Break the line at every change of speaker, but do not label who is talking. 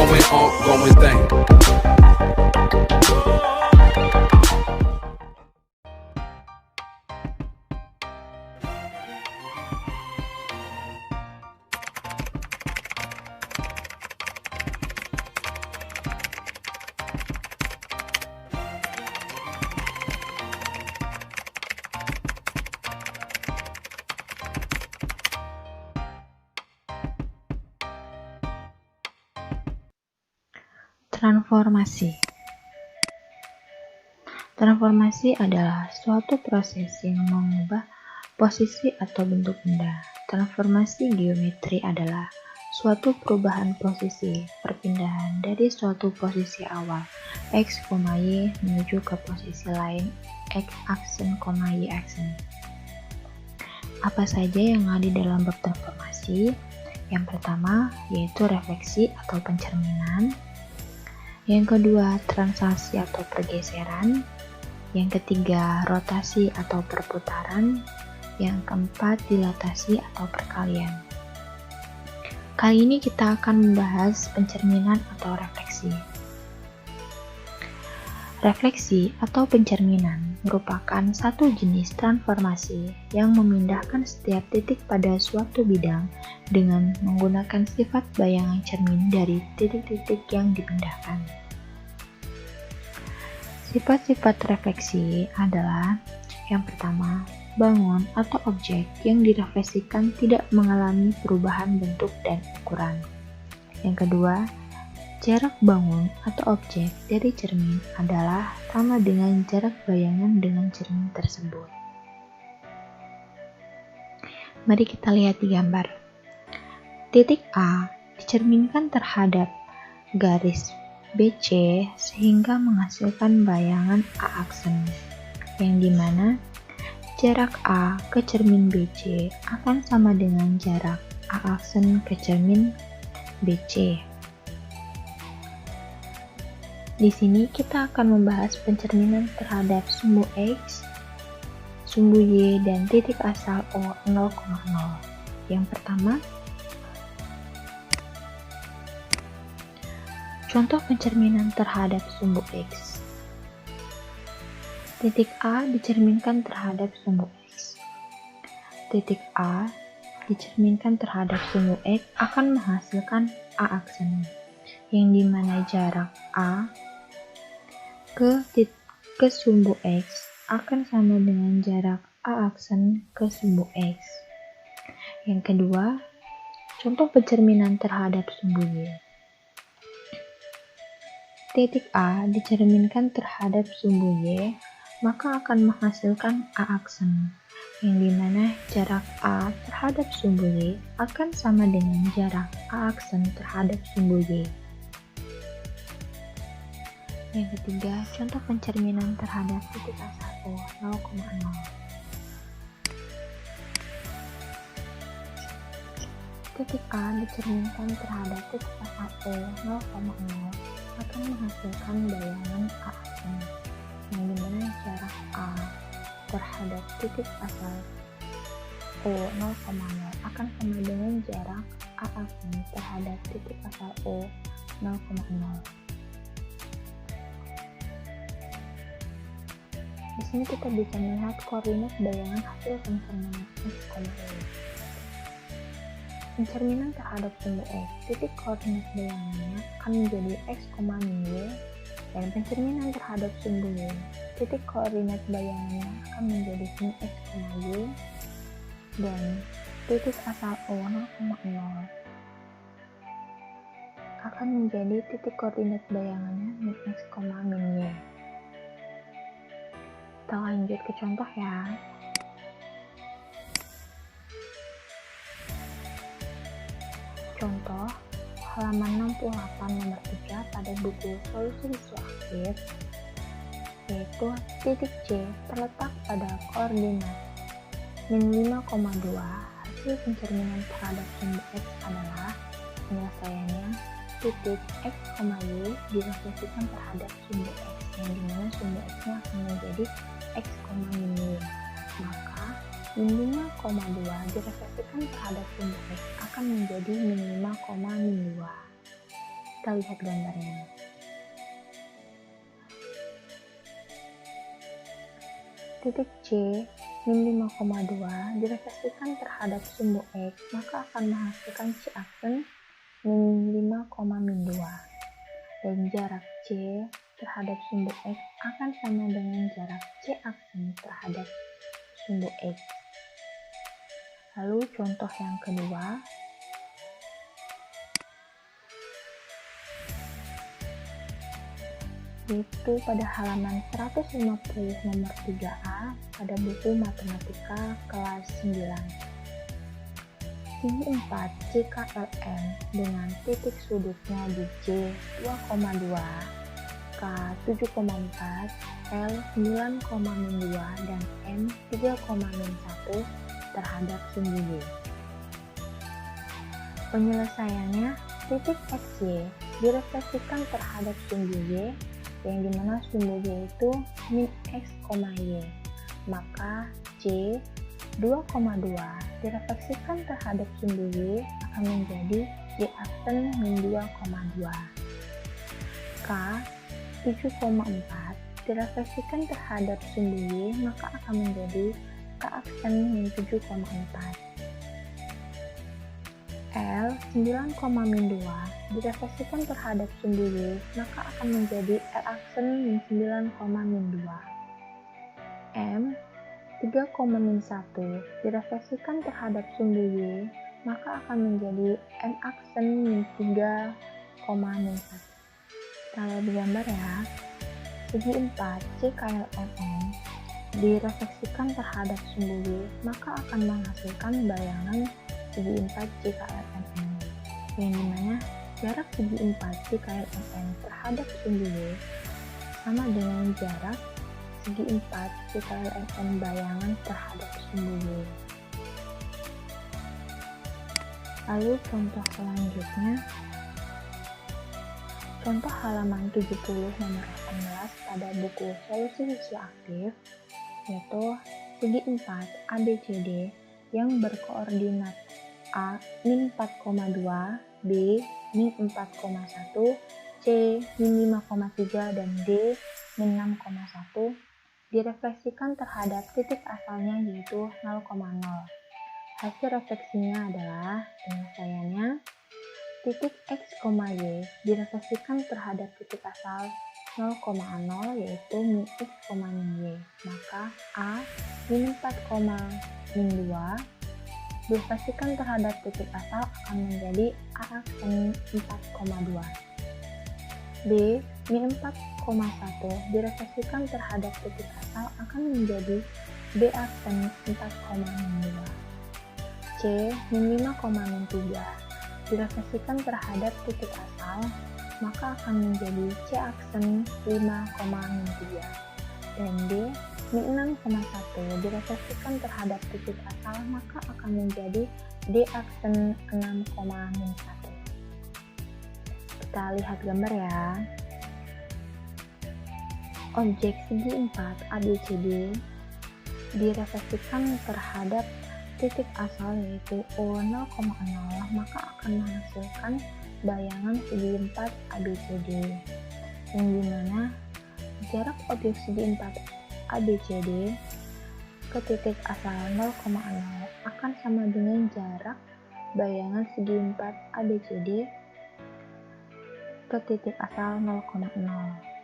ongoing thing.
Transformasi. Transformasi adalah suatu proses yang mengubah posisi atau bentuk benda. Transformasi geometri adalah suatu perubahan posisi, perpindahan dari suatu posisi awal X, Y menuju ke posisi lain X aksen, Y aksen. Apa saja yang ada di dalam bab transformasi? Yang pertama yaitu refleksi atau pencerminan. Yang kedua, translasi atau pergeseran. Yang ketiga, rotasi atau perputaran. Yang keempat, dilatasi atau perkalian. Kali ini kita akan membahas pencerminan atau refleksi. Refleksi atau pencerminan merupakan satu jenis transformasi yang memindahkan setiap titik pada suatu bidang dengan menggunakan sifat bayangan cermin dari titik-titik yang dipindahkan. Sifat-sifat refleksi adalah yang pertama, bangun atau objek yang direfleksikan tidak mengalami perubahan bentuk dan ukuran. Yang kedua, jarak bangun atau objek dari cermin adalah sama dengan jarak bayangan dengan cermin tersebut. Mari kita lihat di gambar. Titik A dicerminkan terhadap garis BC sehingga menghasilkan bayangan A aksen, yang dimana jarak A ke cermin BC akan sama dengan jarak A aksen ke cermin BC. Di sini kita akan membahas pencerminan terhadap sumbu X, sumbu Y, dan titik asal O 0,0. Yang pertama, contoh pencerminan terhadap sumbu X. Titik A dicerminkan terhadap sumbu X. Titik A dicerminkan terhadap sumbu X akan menghasilkan A aksen, yang dimana jarak A ke sumbu X akan sama dengan jarak A aksen ke sumbu X. Yang kedua, contoh pencerminan terhadap sumbu Y. Titik A dicerminkan terhadap sumbu Y, maka akan menghasilkan A aksen, yang dimana jarak A terhadap sumbu Y akan sama dengan jarak A aksen terhadap sumbu Y. Yang ketiga, contoh pencerminan terhadap titik asal O 0,0. Titik A dicerminkan terhadap titik asal O 0,0 akan menghasilkan bayangan A aksen, yang dimana jarak A terhadap titik asal O 0,0 akan sama dengan jarak A aksen terhadap titik asal O 0,0. Di sini kita bisa melihat koordinat bayangan hasil pencerminan X, Y. Pencerminan terhadap sumbu X, titik koordinat bayangannya akan menjadi X, Y, dan pencerminan terhadap sumbu Y, titik koordinat bayangannya akan menjadi sin X, Y, dan titik asal O 0,0 akan menjadi titik koordinat bayangannya min X, min Y. Kita lanjut ke contoh ya. Contoh halaman 68 nomor 3 pada buku solusi siswa akhir, yaitu titik C terletak pada koordinat min 5,2. Hasil pencerminan terhadap sumbu X adalah penyelesaiannya titik X, Y direfleksikan terhadap sumbu X, yang dimana sumbu X-nya akan menjadi X, min Y. Maka min 5,2 direfleksikan terhadap sumbu X akan menjadi min 5, min 2. Kita lihat gambarnya. Titik C min 5,2 direfleksikan terhadap sumbu X, maka akan menghasilkan C aksen min 5,2. Dan jarak C terhadap sumbu X akan sama dengan jarak C aksen terhadap sumbu X. Lalu contoh yang kedua, yaitu pada halaman 150 nomor 3A pada buku Matematika kelas 9. Segi 4 CKLM dengan titik sudutnya di C 2,2, K 7,4, L 9,2 dan M 3,1 terhadap sumbu Y. Penyelesaiannya, titik XY direfleksikan terhadap sumbu Y, yang dimana sumbu Y itu min X, Y. Maka C 2,2 direfleksikan terhadap sumbu Y akan menjadi Y aksen min 2,2. K 7,4 direfleksikan terhadap sumbu Y maka akan menjadi K aksen min 7,4. L 9,2 direfleksikan terhadap sumbu Y maka akan menjadi L aksen min 9,2. M 3,1 direfleksikan terhadap sumbu Y maka akan menjadi M aksen min 3,1. Kita lihat di gambar ya. Segi 4 CKLMN direfleksikan terhadap sumbu Y maka akan menghasilkan bayangan segi 4 CKLMN, yang dimana jarak segi 4 CKLMN terhadap sumbu Y sama dengan jarak segi 4 CKLMN bayangan terhadap sumbu Y. Lalu contoh selanjutnya, contoh halaman 70 nomor 18 pada buku Solusi Siswa Aktif, yaitu segi 4 ABCD yang berkoordinat A min 4,2, B min 4,1, C min 5,3 dan D min 6,1 direfleksikan terhadap titik asalnya yaitu 0,0. Hasil refleksinya adalah penyelesaiannya, titik X, Y direfleksikan terhadap titik asal 0,0 yaitu min X, min Y. Maka A min 4,2 direfleksikan terhadap titik asal akan menjadi A aksen 4,2. B min 4,1 direfleksikan terhadap titik asal akan menjadi B aksen 4,2. C min 5,3 direfleksikan terhadap titik asal maka akan menjadi C aksen 5,3. Dan D min 6,1 direfleksikan terhadap titik asal maka akan menjadi D aksen 6,1. Kita lihat gambar ya. Objek segi 4 ABCD direfleksikan terhadap titik asal yaitu O 0,0 maka akan menghasilkan bayangan segi 4 ABCD, yang dimana jarak objek segi 4 ABCD ke titik asal 0,0 akan sama dengan jarak bayangan segi 4 ABCD ke titik asal 0,0.